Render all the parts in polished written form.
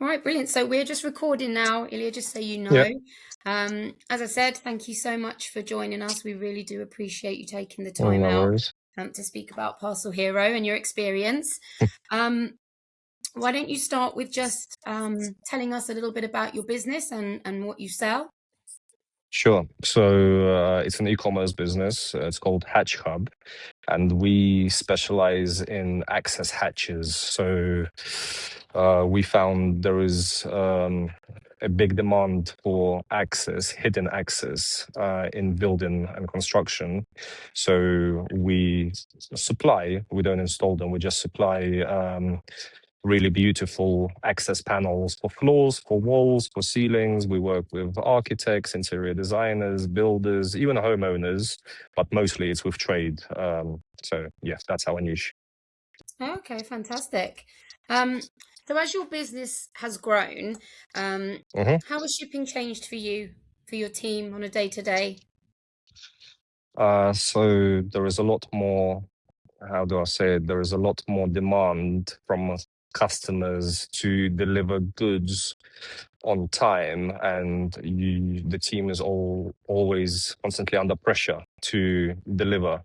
All right, brilliant. So we're just recording now, Ilya, just so you Yeah, know. As I said, thank you so much for joining us. We really do appreciate you taking the time no out worries. to speak about Parcel Hero and your experience. Um, why don't you start with just telling us a little bit about your business and what you sell? Sure. So it's an e-commerce business. It's called HatchHub, and we specialize in access hatches. So we found there is a big demand for access, hidden access, in building and construction. So we supply. We don't install them. We just supply. Really beautiful access panels for floors, for walls, for ceilings. We work with architects, interior designers, builders, even homeowners, but mostly it's with trade. So yes, that's our niche. Okay, fantastic. Um, so as your business has grown, Mhm. how has shipping changed for you, for your team on a day-to-day? So there is a lot more, how do I say it? There is a lot more demand from customers to deliver goods on time, and the team is always constantly under pressure to deliver.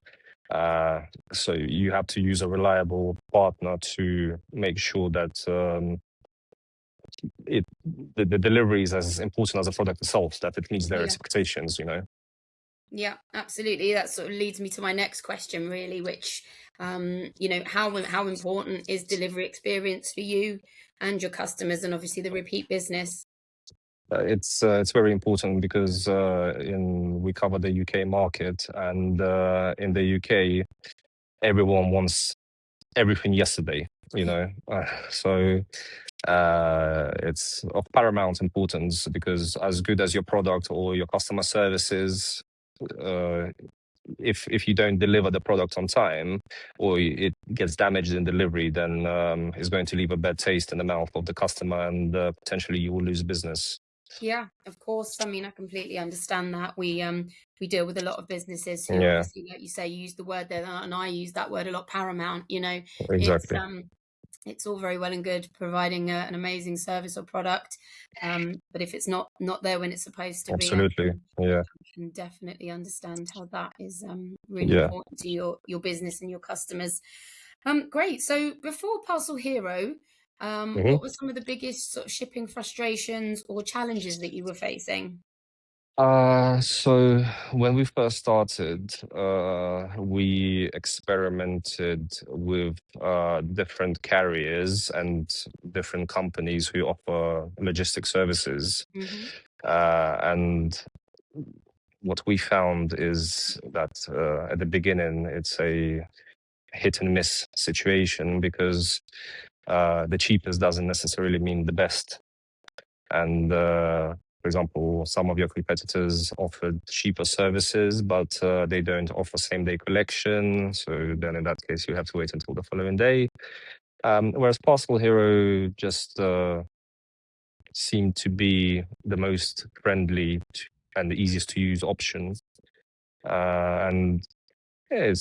Uh, so you have to use a reliable partner to make sure that it the delivery is as important as the product itself, that it meets their Yeah. expectations. Yeah, absolutely. That sort of leads me to my next question, really, which, how important is delivery experience for you and your customers, and obviously the repeat business? It's very important because in we cover the UK market, and in the UK everyone wants everything yesterday. So it's of paramount importance, because as good as your product or your customer service is, uh, if you don't deliver the product on time, or it gets damaged in delivery, then it's going to leave a bad taste in the mouth of the customer, and potentially you will lose business. Yeah, of course. I mean, I completely understand that. We deal with a lot of businesses who Yeah, obviously, like you say, you use the word there, and I use that word a lot, paramount. It's exactly. it's all very well and good providing an amazing service or product, but if it's not there when it's supposed to be, Absolutely. Yeah. I can definitely understand how that is really Yeah. important to your business and your customers. Great. So before Parcel Hero, Mhm. what were some of the biggest sort of shipping frustrations or challenges that you were facing? So when we first started, we experimented with different carriers and different companies who offer logistic services. Hmm. And what we found is that at the beginning, it's a hit and miss situation, because the cheapest doesn't necessarily mean the best. And for example, some of your competitors offered cheaper services, but they don't offer same day collection. So then, in that case, you have to wait until the following day. Whereas Parcel Hero just seemed to be the most friendly and the easiest to use option. And yeah,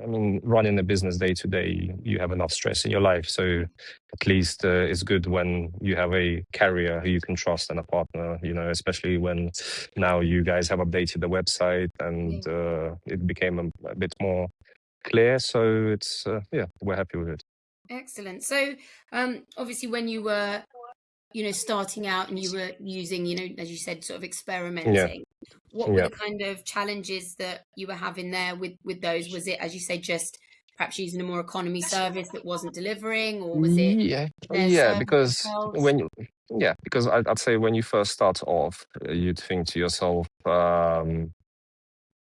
I mean, running a business day to day, you have enough stress in your life. So at least it's good when you have a carrier who you can trust, and a partner, especially when now you guys have updated the website, and Yeah. it became a bit more clear. So yeah, we're happy with it. Excellent. So, obviously, when you were, starting out and you were using, as you said, sort of Yeah, experimenting, what were yeah. the kind of challenges that you were having there with those? Was it, as you say, just perhaps using a more economy service that wasn't delivering, or was it Yeah, their yeah, service because themselves? when you, yeah, because I'd say when you first start off, you'd think to yourself,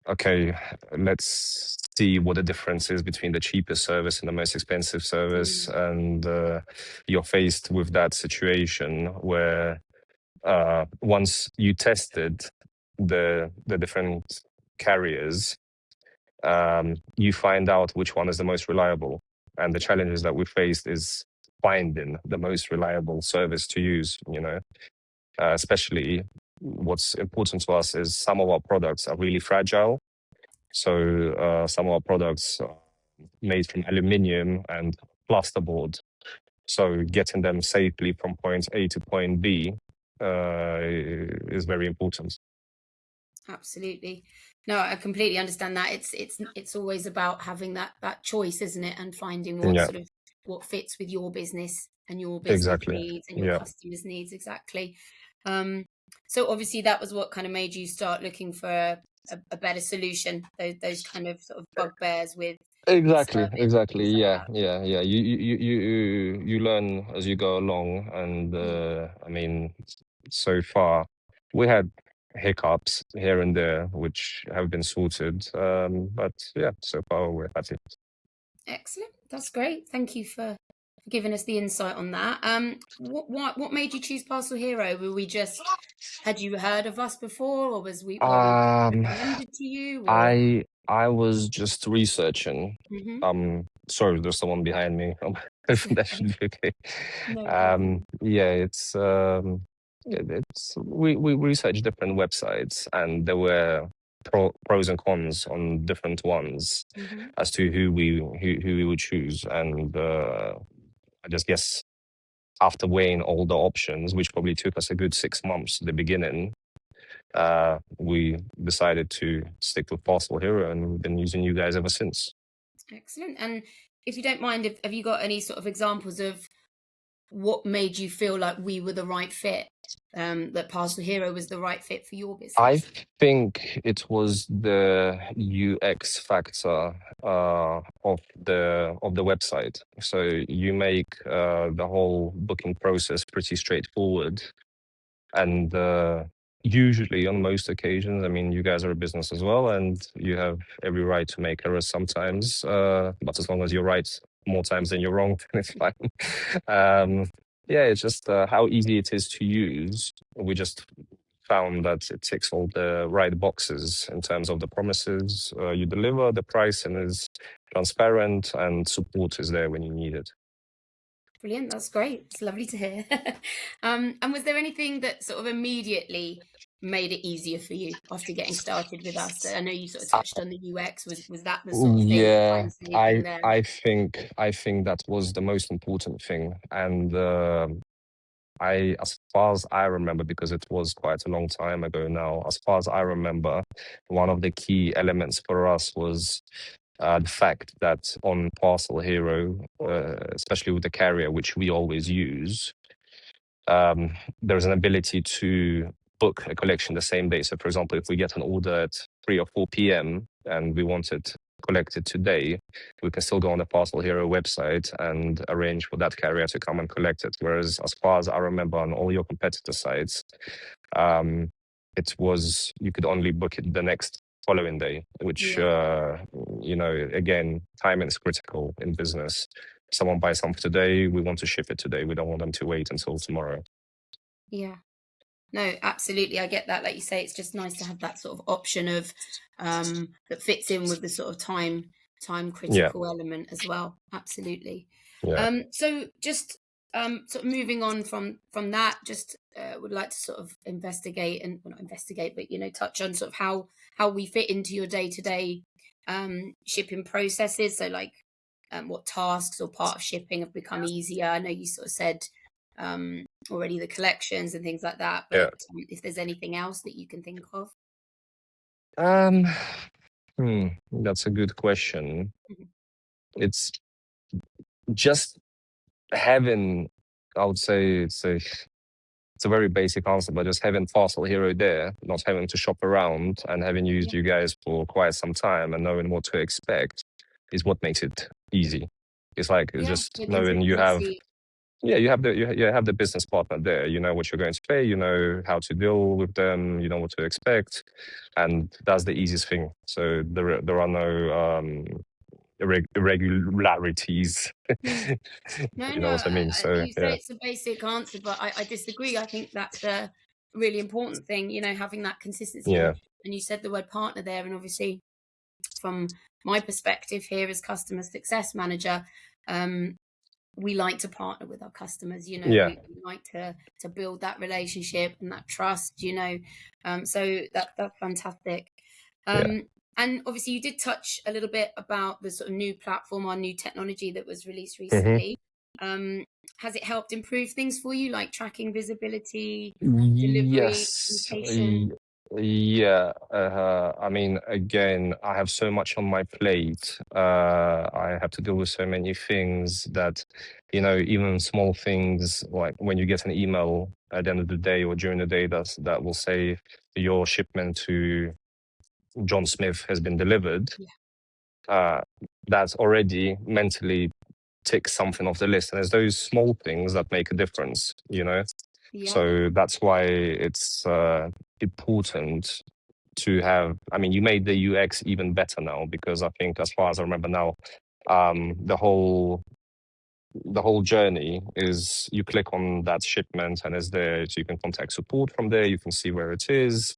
okay, let's see what the difference is between the cheapest service and the most expensive service. Mm, And you're faced with that situation where once you tested the different carriers, you find out which one is the most reliable. And the yeah, challenges that we faced is finding the most reliable service to use, especially what's important to us is some of our products are really fragile. So some of our products are made from aluminium and plasterboard. So getting them safely from point A to point B is very important. Absolutely. No, I completely understand that. It's always about having that choice, isn't it? And finding Yeah, what fits with your business and your business exactly. needs and your Yeah, customers' needs exactly. Um, so obviously that was what kind of made you start looking for a better solution. Those kind of sort of bugbears with exactly, service and exactly. things like Yeah, that. yeah, yeah. You learn as you go along, and Mm. I mean, so far we had hiccups here and there, which have been sorted. But yeah, so far we're happy. Excellent. That's great. Thank you for giving us the insight on that. What made you choose Parcel Hero? Were we just Had you heard of us before, or were we Um, recommended to you, or? I was just researching. Mhm. Sorry, there's someone behind me. That's That okay. should be okay. No problem. Yeah, it's we researched different websites, and there were pros and cons on different ones Mhm. as to who we would choose, and I just guess after weighing all the options, which probably took us a good 6 months at the beginning, we decided to stick with Parcel Hero, and we've been using you guys ever since. Excellent. And if you don't mind, have you got any sort of examples of what made you feel like we were the right fit? That Parcel Hero was the right fit for your I business? think it was the UX factor of the website. So you make the whole booking process pretty straightforward, and usually on most occasions, I mean, you guys are a business as well, and you have every right to make errors sometimes, but as long as you're right more times than you're wrong, then it's fine. Yeah, it's just how easy it is to use. We just found that it ticks all the right boxes in terms of the promises you deliver, the pricing is transparent, and support is there when you need it. Brilliant. That's great. It's lovely to hear. And was there anything that sort of immediately made it easier for you after getting started with us? I know you sort of touched on the UX. Was that the sort of thing, the Yeah, time saving there? I think that was the most important thing, and I, as far as I remember, because it was quite a long time ago now, as far as I remember, one of the key elements for us was the fact that on Parcel Hero, especially with the carrier, which we always use, there's an ability to book a collection the same day. So, for example, if we get an order at 3 or 4 p.m. and we want it collected today, we can still go on the Parcel Hero website and arrange for that carrier to come and collect it. Whereas, as far as I remember, on all your competitor sites, um, it was you could only book it the next following day, which, Yeah. again, timing is critical in business. Someone buys something today, we want to ship it today. We don't want them to wait until tomorrow. Yeah. No, absolutely. I get that. Like you say, it's just nice to have that sort of option of that fits in with the sort of time Yeah, critical element as well. Absolutely. yeah. So just sort of moving on from that, just would like to sort of investigate and well, not investigate, but touch on sort of how we fit into your day to day shipping processes. So like what tasks or part of shipping have become easier. I know you sort of said already the collections and things like that. Yeah. But if there's anything else that you can think of. Um, that's a good question. Mhm. It's just having, I would say it's a very basic answer, but just having Parcel Hero there, not having to shop around, and having used Yeah, you guys for quite some time and knowing what to expect is what makes it easy. It's yeah, just with the knowing you have, frequency. yeah, you have the business partner there. You know what you're going to pay. You know how to deal with them. You know what to expect, and that's the easiest thing. So there are no irregularities. Hmm. No, You no, know what I mean? So you say yeah, it's a basic answer, but I disagree. I think that's the really important thing, having that consistency. yeah, And you said the word partner there, and obviously from my perspective here as customer success manager, um, we like to partner with our customers. yeah, We like to build that relationship and that trust. So that's fantastic. yeah. um and obviously you did touch a little bit about the sort of new platform or new technology that was released Hmm. recently. has it helped improve things for you, like tracking visibility, delivery, Yes. communication? Yeah. I mean, again, I have so much on my plate. I have to deal with so many things that, even small things like when you get an email at the end of the day or during the day that will say your shipment to John Smith has been delivered. Yeah. That's already mentally ticks something off the list. And it's those small things that make a difference, Yeah. So that's why it's important to have. I mean, you made the UX even better now because I think, as far as I remember now, the whole journey is you click on that shipment and it's there, so you can contact support from there. You can see where it is.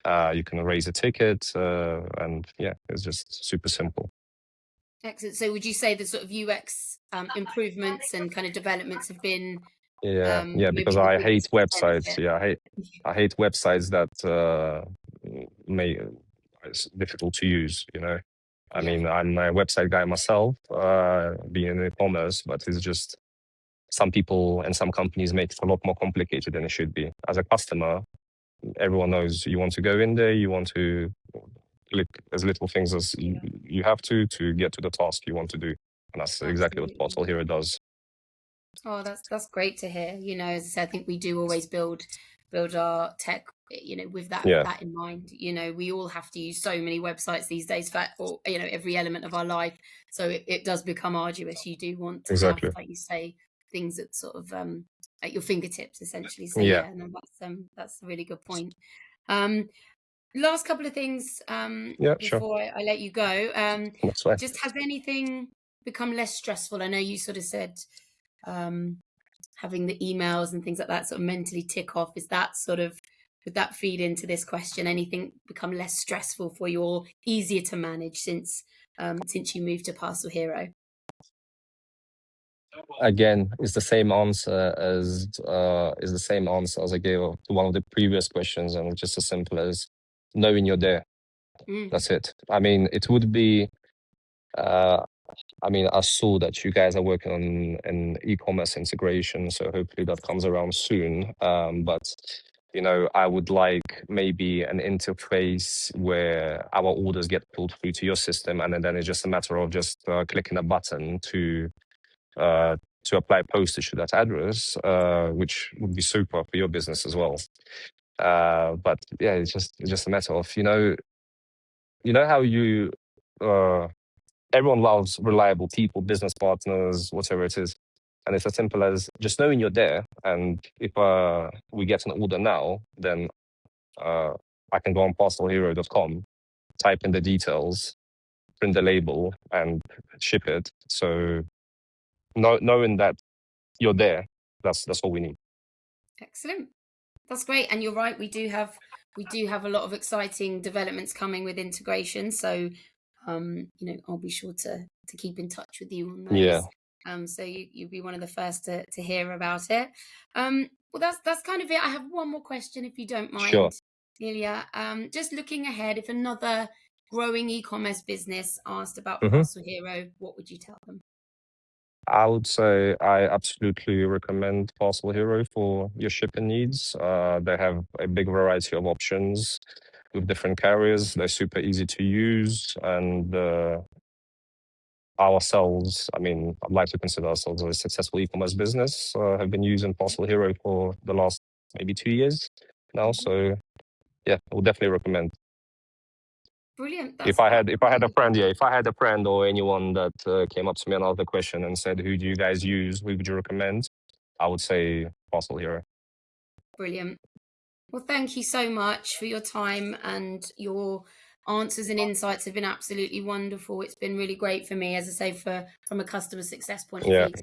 You can raise a ticket, and yeah, it's just super simple. Excellent. So would you say the sort of UX improvements and kind of developments have been Yeah, maybe because the I hate biggest websites. benefit? Yeah, I hate websites that may it's difficult to use. I Yeah, mean, I'm a website guy myself, being in e-commerce, but it's just some people and some companies make it a lot more complicated than it should be. As a customer, everyone knows you want to go in there, you want to click as little things as you have to get to the task you want to do, and that's exactly what absolutely. Parcel Hero does. Oh, that's great to hear. As I said, I think we do always build our tech, with that Yeah, that in mind. We all have to use so many websites these days for every element of our life. So it does become arduous. You do want to have, exactly. like you say, things that sort of at your fingertips, essentially. So Yeah, yeah, no, that's a really good point. Um, Last couple of things yeah, sure. before I let you go. That's fine. Just has anything become less stressful? I know you sort of said um, having the emails and things like that sort of mentally tick off. Would that feed into this question? Anything become less stressful for you or easier to manage since you moved to Parcel Hero? Again, it's the same answer as I gave to one of the previous questions, and it's just as simple as knowing you're there. Mm, That's it. I mean, it would be. Uh, I mean, I saw that you guys are working on an e-commerce integration, so hopefully that comes around soon. But I would like maybe an interface where our orders get pulled through to your system, and then it's just a matter of just clicking a button uh, to apply postage to that address, which would be super for your business as well. But yeah, it's just a matter of how uh, everyone loves reliable people, business partners, whatever it is. And it's as simple as just knowing you're there. And if we get an order now, then uh, I can go on parcelhero.com, type in the details, print the label, and ship it. So knowing that you're there, that's all we need. excellent. That's great. And you're right, we do have a lot of exciting developments coming with integration. So I'll be sure to keep in touch with you on Yeah, those. So you'll be one of the first to hear about it. Well, that's kind of it. I have one more question, if you don't sure. mind, Ilya. Just looking ahead, if another growing e-commerce business asked about hmm Parcel Hero, what would you tell them? I would say I absolutely recommend Parcel Hero for your shipping needs. They have a big variety of options with different carriers. They're super easy to use, and ourselves, I mean, I'd like to consider ourselves a successful e-commerce business. Have been using Parcel Hero for the last maybe 2 years now. Mhm. So yeah, I would definitely recommend. Brilliant. If I had a friend, yeah, if I had a friend or anyone that came up to me and asked the question and said, "Who do you guys use? Who would you recommend?" I would say Parcel Hero. Brilliant. Well, thank you so much for your time, and your answers and insights have been absolutely wonderful. It's been really great for me, as I say, from a customer success point of Yeah, view,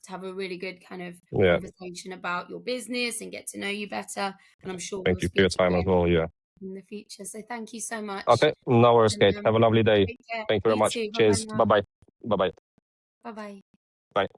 to have a really good kind of yeah. conversation about your business and get to know you better. And I'm sure we'll Thank you for your speak time as again well. Yeah. in the future. So thank you so much. Okay. No worries, And Kate. Have a lovely day. take care. Thank you very You much. too. Bye bye Cheers. now. Bye bye. Bye bye. Bye bye. Bye.